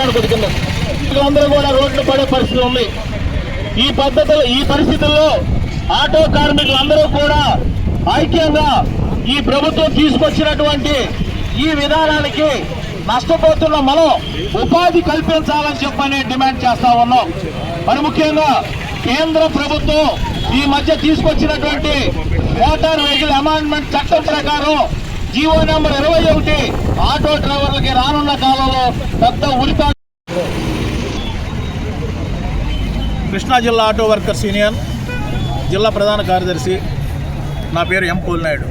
అందరూ కూడా రోడ్లు పడే పరిస్థితి ఉంది. ఈ పరిస్థితుల్లో ఆటో కార్మికులందరూ కూడా ఐక్యంగా ఈ ప్రభుత్వం తీసుకొచ్చినటువంటి ఈ విధానానికి నష్టపోతున్న మనం ఉపాధి కల్పించాలని చెప్పని డిమాండ్ చేస్తా ఉన్నాం. మరి ముఖ్యంగా కేంద్ర ప్రభుత్వం ఈ మధ్య తీసుకొచ్చినటువంటి మోటార్ వెహికల్ అమెండ్మెంట్ చట్టం ప్రకారం జీవో నెంబర్ 21 ఆటో డ్రైవర్లకి రానున్న కాలంలో పెద్ద ఉరితాడు. కృష్ణా జిల్లా ఆటో వర్కర్స్ యూనియన్ జిల్లా ప్రధాన కార్యదర్శి. నా పేరు ఎం పోలినాయుడు.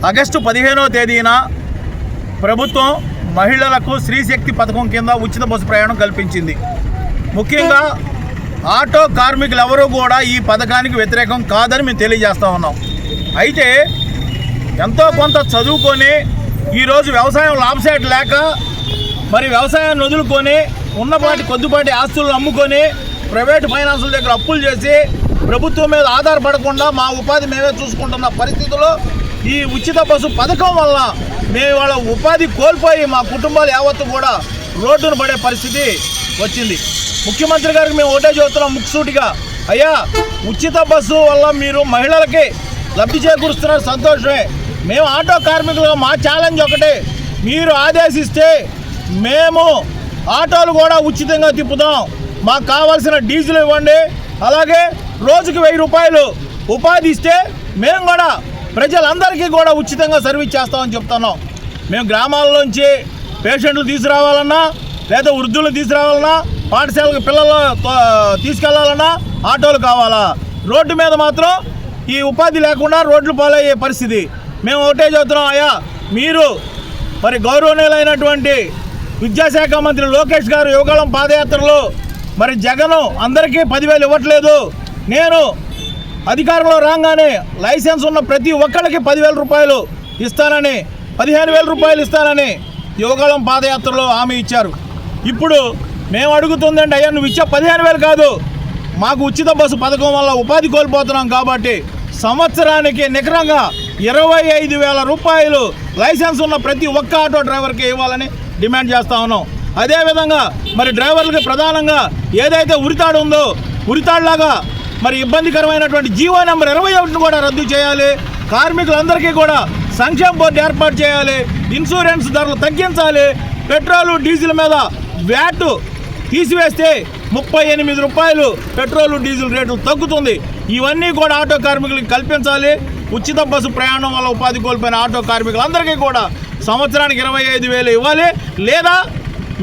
ఆగస్టు 15వ తేదీన ప్రభుత్వం మహిళలకు స్త్రీశక్తి పథకం కింద ఉచిత బస్సు ప్రయాణం కల్పించింది. ముఖ్యంగా ఆటో కార్మికులు ఎవరూ కూడా ఈ పథకానికి వ్యతిరేకం కాదని మేము తెలియజేస్తూ ఉన్నాం. అయితే ఎంతో కొంత చదువుకొని ఈరోజు వ్యవసాయం లాభసాటి లేక మరి వ్యవసాయాన్ని వదులుకొని ఉన్నపాటి కొద్దిపాటి ఆస్తులను అమ్ముకొని ప్రైవేటు ఫైనాన్సుల దగ్గర అప్పులు చేసి ప్రభుత్వం మీద ఆధారపడకుండా మా ఉపాధి మేమే చూసుకుంటున్న పరిస్థితుల్లో ఈ ఉచిత బస్సు పథకం వల్ల మేము వాళ్ళ ఉపాధి కోల్పోయి మా కుటుంబాలు యావత్తు కూడా రోడ్డును పడే పరిస్థితి వచ్చింది. ముఖ్యమంత్రి గారికి మేము ఒకటే చెబుతున్నాం ముక్కుసూటిగా, అయ్యా ఉచిత బస్సు వల్ల మీరు మహిళలకి లబ్ధి చేకూరుస్తున్నారు, సంతోషమే. మేము ఆటో కార్మికులుగా మా ఛాలెంజ్ ఒకటే, మీరు ఆదేశిస్తే మేము ఆటోలు కూడా ఉచితంగా తిప్పుతాం. మాకు కావాల్సిన డీజిల్ ఇవ్వండి, అలాగే రోజుకి 1000 రూపాయలు ఉపాధి ఇస్తే మేము కూడా ప్రజలందరికీ కూడా ఉచితంగా సర్వీస్ చేస్తామని చెప్తున్నాం. మేము గ్రామాల్లోంచి పేషెంట్లు తీసుకురావాలన్నా లేదా వృద్ధులు తీసుకురావాలన్నా పాఠశాలకు పిల్లలు తీసుకెళ్లాలన్నా ఆటోలు కావాలా. రోడ్డు మీద మాత్రం ఈ ఉపాధి లేకుండా రోడ్లు పాలయ్యే పరిస్థితి. మేము ఒకటే చెబుతున్నాం, అయ్యా మీరు మరి గౌరవనీయులైనటువంటి విద్యాశాఖ మంత్రి లోకేష్ గారు యువగళం పాదయాత్రలో మరి జగన్ అందరికీ 10,000 ఇవ్వట్లేదు, నేను అధికారంలో రాగానే లైసెన్స్ ఉన్న ప్రతి ఒక్కరికి 10,000 రూపాయలు ఇస్తానని 15,000 రూపాయలు ఇస్తానని యువగళం పాదయాత్రలో హామీ ఇచ్చారు. ఇప్పుడు మేము అడుగుతుందంటే, అయ్యా నువ్వు ఇచ్చే 15,000 కాదు, మాకు ఉచిత బస్సు పథకం వల్ల ఉపాధి కోల్పోతున్నాం కాబట్టి సంవత్సరానికి నికరంగా 25,000 రూపాయలు లైసెన్స్ ఉన్న ప్రతి ఒక్క ఆటో డ్రైవర్కి ఇవ్వాలని డిమాండ్ చేస్తూ ఉన్నాం. అదేవిధంగా మరి డ్రైవర్లకి ప్రధానంగా ఏదైతే ఉరితాడు ఉందో ఉరితాడులాగా మరి ఇబ్బందికరమైనటువంటి జీవో నెంబర్ 21 కూడా రద్దు చేయాలి. కార్మికులందరికీ కూడా సంక్షేమ బోర్డు ఏర్పాటు చేయాలి. ఇన్సూరెన్స్ ధరలు తగ్గించాలి. పెట్రోలు డీజిల్ మీద వ్యాట్ తీసివేస్తే 38 రూపాయలు పెట్రోలు డీజిల్ రేట్లు తగ్గుతుంది. ఇవన్నీ కూడా ఆటో కార్మికులకు కల్పించాలి. ఉచిత బస్సు ప్రయాణం వల్ల ఉపాధి కోల్పోయిన ఆటో కార్మికులందరికీ కూడా సంవత్సరానికి 25,000 ఇవ్వాలి, లేదా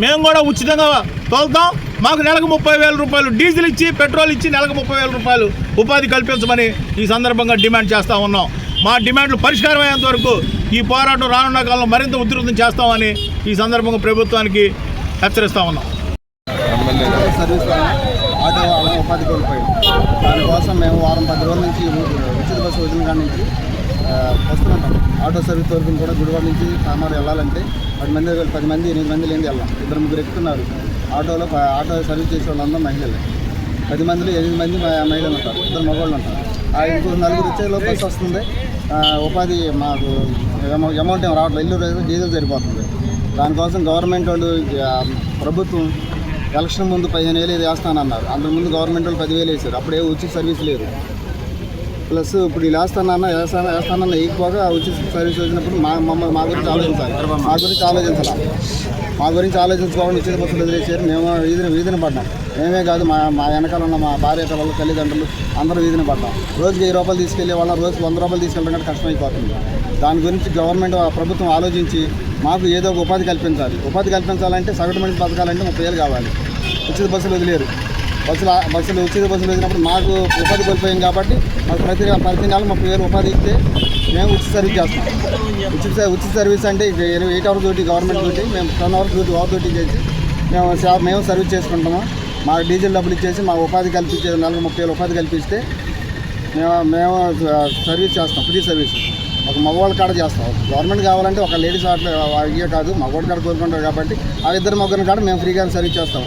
మేము కూడా ఉచితంగా తోలుతాం. మాకు నెలకు 30,000 రూపాయలు డీజిల్ ఇచ్చి పెట్రోల్ ఇచ్చి నెలకు 30,000 రూపాయలు ఉపాధి కల్పించమని ఈ సందర్భంగా డిమాండ్ చేస్తూ ఉన్నాం. మా డిమాండ్లు పరిష్కారం అయ్యేంత వరకు ఈ పోరాటం రానున్న కాలంలో మరింత ఉధృతం చేస్తామని ఈ సందర్భంగా ప్రభుత్వానికి హెచ్చరిస్తూ ఉన్నాం. సర్వీస్ ఆటో ఉపాధి కోల్పోయాం. దానికోసం మేము వారం 10 రోజుల నుంచి ఉచిత బస్సు వదిలిన కాడి నుంచి వస్తున్నాం. ఆటో సర్వీస్ వరకు కూడా గుడివాడ నుంచి కామారు వెళ్ళాలంటే 10 మంది 8 మంది లేని వెళ్ళాం. 2-3 ఎక్కుతున్నారు. ఆటో సర్వీస్ చేసే వాళ్ళందరూ మహిళలే. 10 మందిలో 8 మంది మహిళలు ఉంటారు, 2 మగవాళ్ళు ఉంటారు. ఇంకో 4 వచ్చేలో బస్సు వస్తుంది. ఉపాధి మాకు అమౌంట్ ఏం రావట్లేదు, ఇల్లు డీజిల్ సరిపోతుంది. దానికోసం గవర్నమెంట్ వాళ్ళు ప్రభుత్వం ఎలక్షన్ ముందు 15,000 ఇది వేస్తానన్నారు. అంతకుముందు గవర్నమెంట్ వాళ్ళు 10,000 వేశారు. అప్పుడే ఉచిత సర్వీస్ లేదు. ప్లస్ ఇప్పుడు వీళ్ళు వేస్తానన్నా ఎక్కువగా ఉచిత సర్వీస్ వచ్చినప్పుడు మా గురించి ఆలోచించాలి. మా గురించి ఆలోచించుకోవాలి. ఉచిత బస్సులు వదిలేసారు. మేము వీధిని పడ్డాం. మేమే కాదు, మా వెనకాల ఉన్న మా భార్య వాళ్ళు తల్లిదండ్రులు అందరూ వీధిని పడ్డాం. రోజుకి 1000 రూపాయలు తీసుకెళ్లే వాళ్ళ రోజుకి 100 రూపాయలు తీసుకెళ్ళడం కంటే కష్టమైపోతుంది. దాని గురించి గవర్నమెంట్ ప్రభుత్వం ఆలోచించి మాకు ఏదో ఒక ఉపాధి కల్పించాలి. ఉపాధి కల్పించాలంటే సగటు మనిషి బతకాలంటే 30,000 కావాలి. ఉచిత బస్సులు వదిలేరు. ఉచిత బస్సులు వదిలినప్పుడు మాకు ఉపాధి కోల్పోయాం కాబట్టి మాకు ప్రతి నెల 30,000 ఉపాధి ఇస్తే మేము ఉచిత సర్వీస్ చేస్తాం. ఉచిత సర్వీస్ అంటే 8 అవర్స్ డ్యూటీ గవర్నమెంట్ డ్యూటీ, మేము 10 అవర్స్ డ్యూటీ ఓవర్ డ్యూటీ చేసి మేము సర్వీస్ చేసుకుంటాము. మాకు డీజిల్ డబ్బులు ఇచ్చేసి మాకు ఉపాధి కల్పించే నెలకు 30,000 ఉపాధి కల్పిస్తే మేము సర్వీస్ చేస్తాం. ఫ్రీ సర్వీస్ ఒక మగవాళ్ళ కాడ చేస్తాం. గవర్నమెంట్ కావాలంటే ఒక లేడీస్ ఆటో అయ్యే కాదు, మగవాళ్ళ కాడ కోరుకుంటారు కాబట్టి ఆ 2 మగవాళ్ళ కాడ మేము ఫ్రీగా సర్వీస్ చేస్తాం.